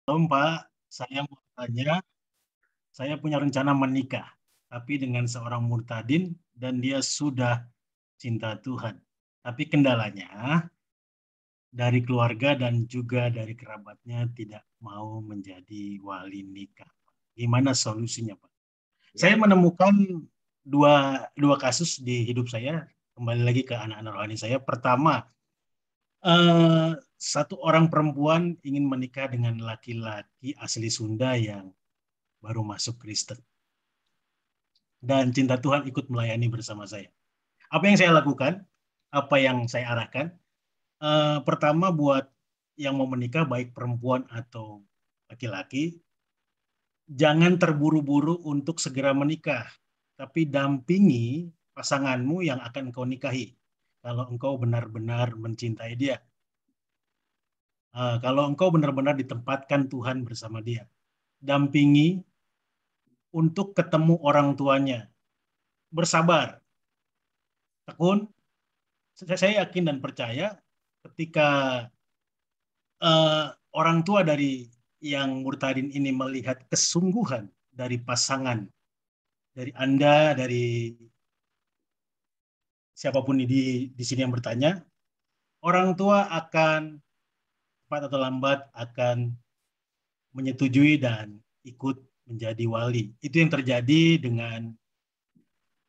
Om Pak, saya mau tanya, saya punya rencana menikah, tapi dengan seorang murtadin dan dia sudah cinta Tuhan. Tapi kendalanya dari keluarga dan juga dari kerabatnya tidak mau menjadi wali nikah. Gimana solusinya, Pak? Saya Ya, menemukan dua kasus di hidup saya, kembali lagi ke anak-anak rohani saya. Pertama, satu orang perempuan ingin menikah dengan laki-laki asli Sunda yang baru masuk Kristen. Dan cinta Tuhan ikut melayani bersama saya. Apa yang saya lakukan? Apa yang saya arahkan? Pertama, buat yang mau menikah, baik perempuan atau laki-laki, jangan terburu-buru untuk segera menikah, tapi dampingi pasanganmu yang akan engkau nikahi. Kalau engkau benar-benar mencintai dia, kalau engkau benar-benar ditempatkan Tuhan bersama dia, dampingi untuk ketemu orang tuanya, bersabar, tekun. Saya yakin dan percaya ketika eh, orang tua dari yang murtadin ini melihat kesungguhan dari pasangan, dari Anda, dari siapapun di sini yang bertanya, orang tua akan cepat atau lambat akan menyetujui dan ikut menjadi wali. Itu yang terjadi dengan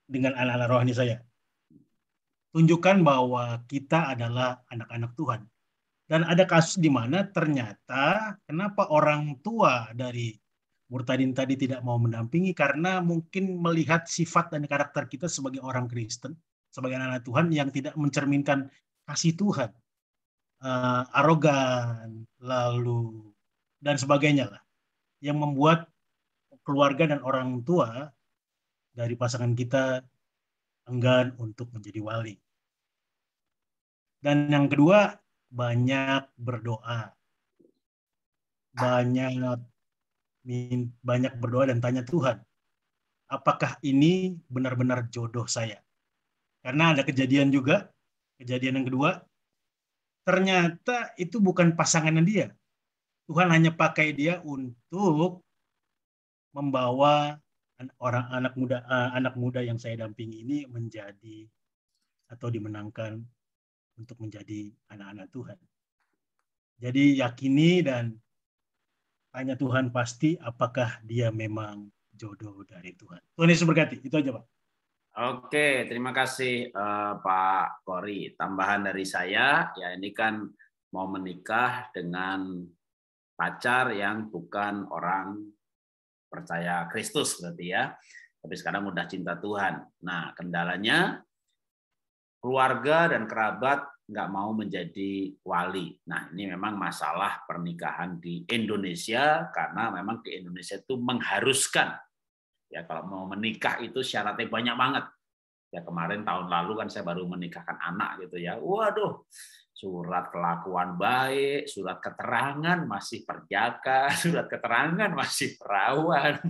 anak-anak rohani saya. Tunjukkan bahwa kita adalah anak-anak Tuhan. Dan ada kasus di mana ternyata kenapa orang tua dari murtadin tadi tidak mau mendampingi karena mungkin melihat sifat dan karakter kita sebagai orang Kristen, sebagai anak Tuhan yang tidak mencerminkan kasih Tuhan, arogan, lalu dan sebagainya lah, yang membuat keluarga dan orang tua dari pasangan kita enggan untuk menjadi wali. Dan yang kedua, banyak berdoa, banyak banyak berdoa dan tanya Tuhan, apakah ini benar-benar jodoh saya? Karena ada kejadian juga, kejadian yang kedua, ternyata itu bukan pasangannya dia. Tuhan hanya pakai dia untuk membawa orang anak muda yang saya dampingi ini menjadi atau dimenangkan untuk menjadi anak-anak Tuhan. Jadi yakini dan tanya Tuhan pasti apakah dia memang jodoh dari Tuhan. Tuhan Yesus berkati. Itu aja, Pak. oke, terima kasih Pak Kori. Tambahan dari saya, ya ini kan mau menikah dengan pacar yang bukan orang percaya Kristus berarti ya. Tapi sekarang udah cinta Tuhan. Nah, kendalanya keluarga dan kerabat nggak mau menjadi wali. Nah, ini memang masalah pernikahan di Indonesia karena memang di Indonesia itu mengharuskan ya kalau mau menikah itu syaratnya banyak banget. Ya kemarin tahun lalu kan saya baru menikahkan anak gitu ya. Waduh, surat kelakuan baik, surat keterangan masih perjaka, surat keterangan masih perawan.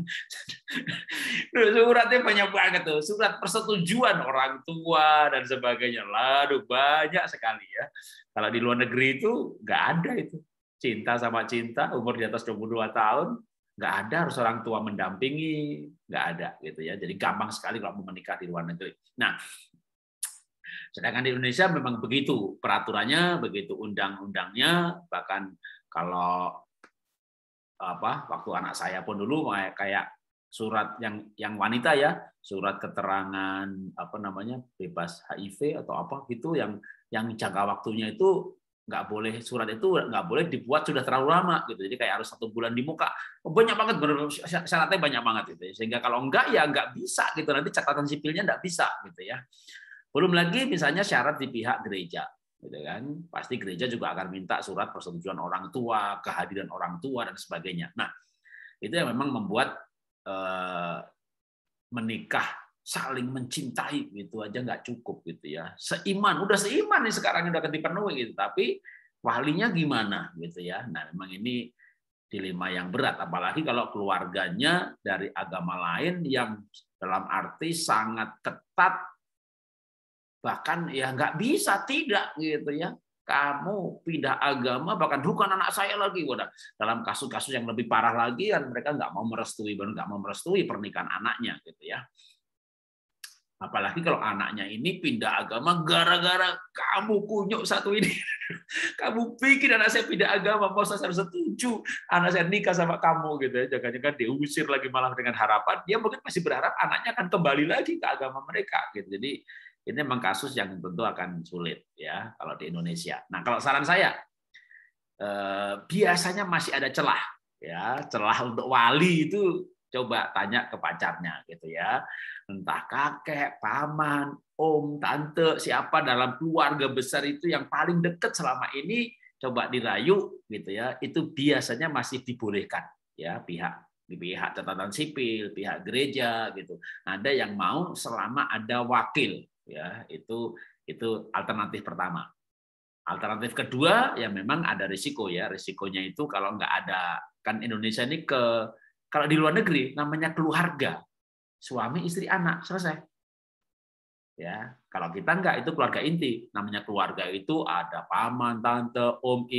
Suratnya banyak banget tuh, surat persetujuan orang tua dan sebagainya. Lalu banyak sekali ya. Kalau di luar negeri itu nggak ada itu. Cinta sama cinta, umur di atas 22 tahun, nggak ada harus orang tua mendampingi, nggak ada gitu ya. Jadi gampang sekali kalau mau menikah di luar negeri. Nah, sedangkan di Indonesia memang begitu peraturannya, begitu undang-undangnya, bahkan kalau waktu anak saya pun dulu kayak surat yang wanita ya, surat keterangan bebas HIV atau apa gitu yang jangka waktunya itu nggak boleh, surat itu nggak boleh dibuat sudah terlalu lama gitu, jadi kayak harus 1 bulan di muka. Banyak banget, syaratnya banyak banget gitu, sehingga kalau enggak ya nggak bisa gitu, nanti catatan sipilnya nggak bisa gitu ya. Belum lagi misalnya syarat di pihak gereja, gitu kan? Pasti gereja juga akan minta surat persetujuan orang tua, kehadiran orang tua dan sebagainya. Nah, itu yang memang membuat menikah saling mencintai gitu aja nggak cukup gitu ya. Seiman, udah seiman nih sekarang udah dipenuhi gitu, tapi walinya gimana gitu ya. Nah, memang ini dilema yang berat, apalagi kalau keluarganya dari agama lain yang dalam arti sangat ketat, bahkan ya nggak bisa tidak gitu ya. kamu pindah agama, bahkan bukan anak saya lagi. Wadah, dalam kasus-kasus yang lebih parah lagi kan mereka nggak mau merestui pernikahan anaknya gitu ya. Apalagi kalau anaknya ini pindah agama gara-gara kamu kunyuk satu ini. Kamu bikin anak saya pindah agama, mau saya harus setuju anak saya nikah sama kamu gitu ya. Jangan-jangan diusir lagi malah dengan harapan dia mungkin masih berharap anaknya akan kembali lagi ke agama mereka gitu. Jadi ini memang kasus yang tentu akan sulit ya kalau di Indonesia. Nah, kalau saran saya biasanya masih ada celah ya, celah untuk wali itu coba tanya ke pacarnya gitu ya. Entah kakek, paman, om, tante, siapa dalam keluarga besar itu yang paling dekat selama ini coba dirayu gitu ya. Itu biasanya masih dibolehkan ya di pihak catatan sipil, pihak gereja gitu. Ada yang mau selama ada wakil ya. Itu alternatif pertama. Alternatif kedua ya memang ada risiko ya. Risikonya itu kalau nggak ada, kan Indonesia ini kalau di luar negeri namanya keluarga, suami, istri, anak, selesai. Ya, kalau kita enggak, itu keluarga inti. Namanya keluarga itu ada paman, tante, om,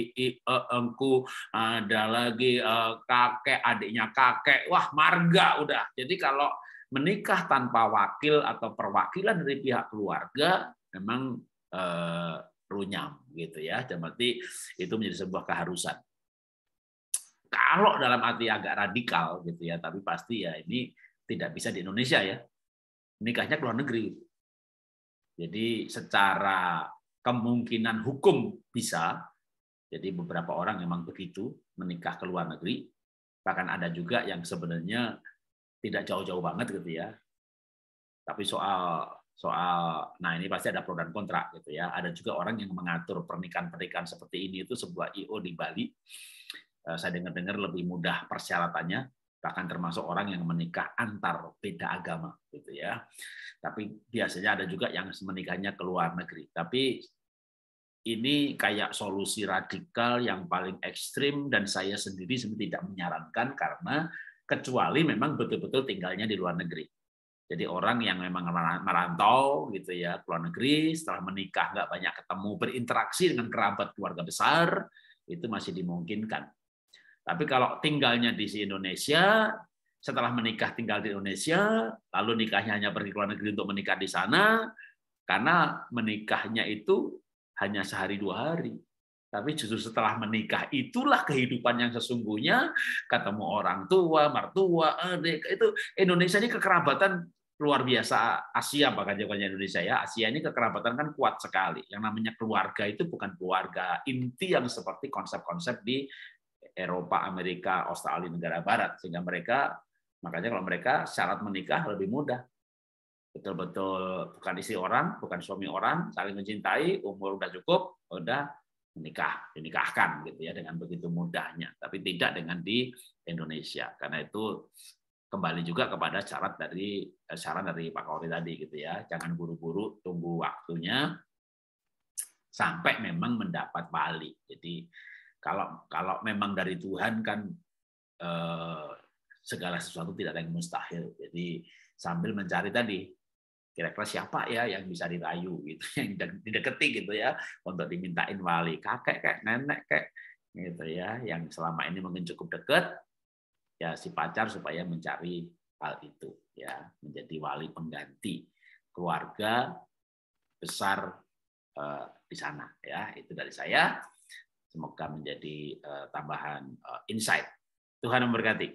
engku, ada lagi kakek, adiknya kakek, wah marga udah. Jadi kalau menikah tanpa wakil atau perwakilan dari pihak keluarga, memang runyam gitu ya. Berarti itu menjadi sebuah keharusan. Kalau dalam arti agak radikal gitu ya, tapi pasti ya ini tidak bisa di Indonesia ya. Nikahnya ke luar negeri. Jadi secara kemungkinan hukum bisa. Jadi beberapa orang memang begitu menikah ke luar negeri. Bahkan ada juga yang sebenarnya tidak jauh-jauh banget gitu ya. Tapi soal nah ini pasti ada pro dan kontra gitu ya. Ada juga orang yang mengatur pernikahan seperti ini itu sebuah IO di Bali. Saya dengar lebih mudah persyaratannya, bahkan termasuk orang yang menikah antar beda agama gitu ya. Tapi biasanya ada juga yang menikahnya ke luar negeri. Tapi ini kayak solusi radikal yang paling ekstrim dan saya sendiri tidak menyarankan karena kecuali memang betul-betul tinggalnya di luar negeri. Jadi orang yang memang merantau gitu ya ke luar negeri, setelah menikah nggak banyak ketemu, berinteraksi dengan kerabat keluarga besar, itu masih dimungkinkan. Tapi kalau tinggalnya di Indonesia, setelah menikah tinggal di Indonesia, lalu nikahnya hanya pergi ke luar negeri untuk menikah di sana, karena menikahnya itu hanya sehari 2 hari. Tapi justru setelah menikah itulah kehidupan yang sesungguhnya, ketemu orang tua, mertua, adik. Itu Indonesia ini kekerabatan luar biasa. Asia bahkan jawabannya Indonesia ya. Asia ini kekerabatan kan kuat sekali. Yang namanya keluarga itu bukan keluarga inti yang seperti konsep-konsep di Eropa, Amerika, Australia, negara Barat, sehingga makanya kalau mereka syarat menikah lebih mudah, betul-betul bukan istri orang, bukan suami orang, saling mencintai, umur udah cukup, udah dinikahkan gitu ya dengan begitu mudahnya. Tapi tidak dengan di Indonesia, karena itu kembali juga kepada saran dari Pak Kauri tadi gitu ya, jangan buru-buru, tunggu waktunya sampai memang mendapat wali. Jadi kalau memang dari Tuhan kan segala sesuatu tidak ada yang mustahil. Jadi sambil mencari tadi kira-kira siapa ya yang bisa dirayu gitu, yang dideketi gitu ya untuk dimintain wali, kakek kayak nenek kayak gitu ya, yang selama ini mungkin cukup dekat ya si pacar supaya mencari hal itu ya, menjadi wali pengganti keluarga besar di sana ya. Itu dari saya. Semoga menjadi tambahan insight. Tuhan memberkati.